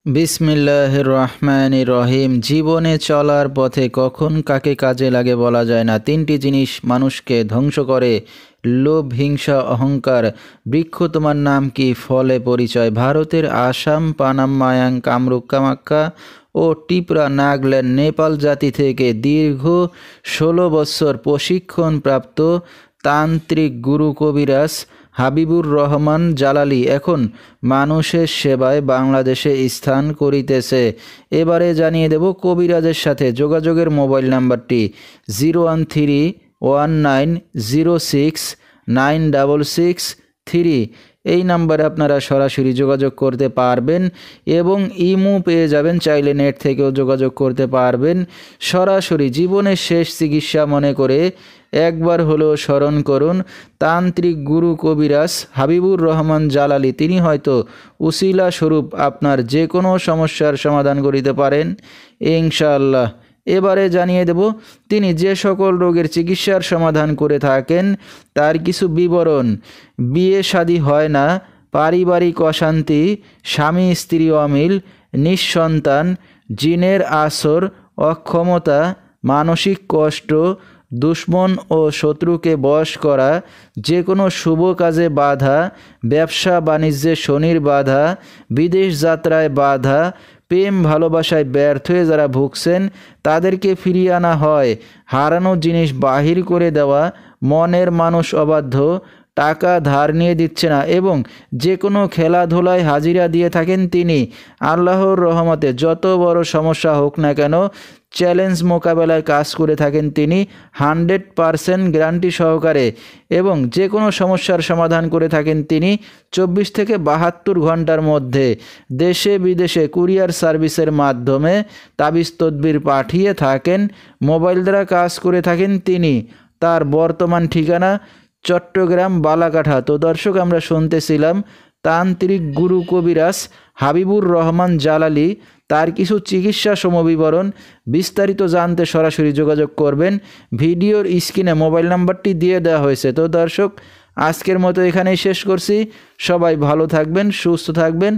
বিসমিল্লাহির রহমানির রহিম। জীবনে চলার পথে কখন কাকে কাজে লাগে বলা যায় না। তিনটি জিনিস মানুষকে ধ্বংস করে: লোভ, হিংসা, অহংকার। বৃক্ষ তোমার নাম কি, ফলে পরিচয়। ভারতের আসাম, পানাম, মায়াং, কামরূপ, কামাখ্যা ও টিপরা, নাগাল্যান্ড, নেপাল জাতি থেকে দীর্ঘ 16 বছর প্রশিক্ষণপ্রাপ্ত তান্ত্রিক গুরু কবিরাজ হাবিবুর রহমান জালালি এখন মানুষের সেবায় বাংলাদেশে স্থান করিতেছে। এবারে জানিয়ে দেব কবিরাজের সাথে যোগাযোগের মোবাইল নাম্বারটি 01319069663। এই নাম্বারে আপনারা সরাসরি যোগাযোগ করতে পারবেন এবং ইমো পেয়ে যাবেন, চাইলে নেট থেকেও যোগাযোগ করতে পারবেন। সরাসরি জীবনের শেষ চিকিৎসা মনে করে একবার হলেও স্মরণ করুন তান্ত্রিক গুরু কবিরাজ হাবিবুর রহমান জালালি। তিনি হয়তো উসিলা স্বরূপ আপনার যে কোনো সমস্যার সমাধান করিতে পারেন ইনশাআল্লাহ। এবারে জানিয়ে দেব তিনি যে সকল রোগের চিকিৎসার সমাধান করে থাকেন তার কিছু বিবরণ: বিয়ে শাদী হয় না, পারিবারিক অশান্তি, স্বামী স্ত্রী অমিল, নিঃসন্তান, জিনের আসর, অক্ষমতা, মানসিক কষ্ট, দুশ্মন ও শত্রুকে বশ করা, যে কোনো শুভ কাজে বাধা, ব্যবসা বাণিজ্যে শনির বাধা, বিদেশ যাত্রায় বাধা, প্রেম ভালোবাসায় ব্যর্থ হয়ে যারা ভুগছেন তাদেরকে ফিরিয়ে আনা হয়, হারানো জিনিস বাহির করে দেওয়া, মনের মানুষ অবাধ্য, টাকা ধার নিয়ে দিচ্ছে না এবং যে কোনো খেলাধুলায় হাজিরা দিয়ে থাকেন তিনি। আল্লাহর রহমতে যত বড় সমস্যা হোক না কেন চ্যালেঞ্জ মোকাবেলায় কাজ করে থাকেন তিনি 100% গ্যারান্টি সহকারে এবং যে কোনো সমস্যার সমাধান করে থাকেন তিনি 24 থেকে 72 ঘন্টার মধ্যে। দেশে বিদেশে কুরিয়ার সার্ভিসের মাধ্যমে তাবিজ তদবির পাঠিয়ে থাকেন, মোবাইল দ্বারা কাজ করে থাকেন তিনি। তার বর্তমান ঠিকানা চট্টগ্রাম বালাকাঠা। তো দর্শক, আমরা শুনতেছিলাম তান্ত্রিক গুরু কবিরাজ হাবিবুর রহমান জালালি, তার কিছু চিকিৎসা সমবিবরণ। বিস্তারিত জানতে সরাসরি যোগাযোগ করবেন, ভিডিওর স্ক্রিনে মোবাইল নাম্বারটি দিয়ে দেওয়া হয়েছে। তো দর্শক, আজকের মতো এখানেই শেষ করছি। সবাই ভালো থাকবেন, সুস্থ থাকবেন।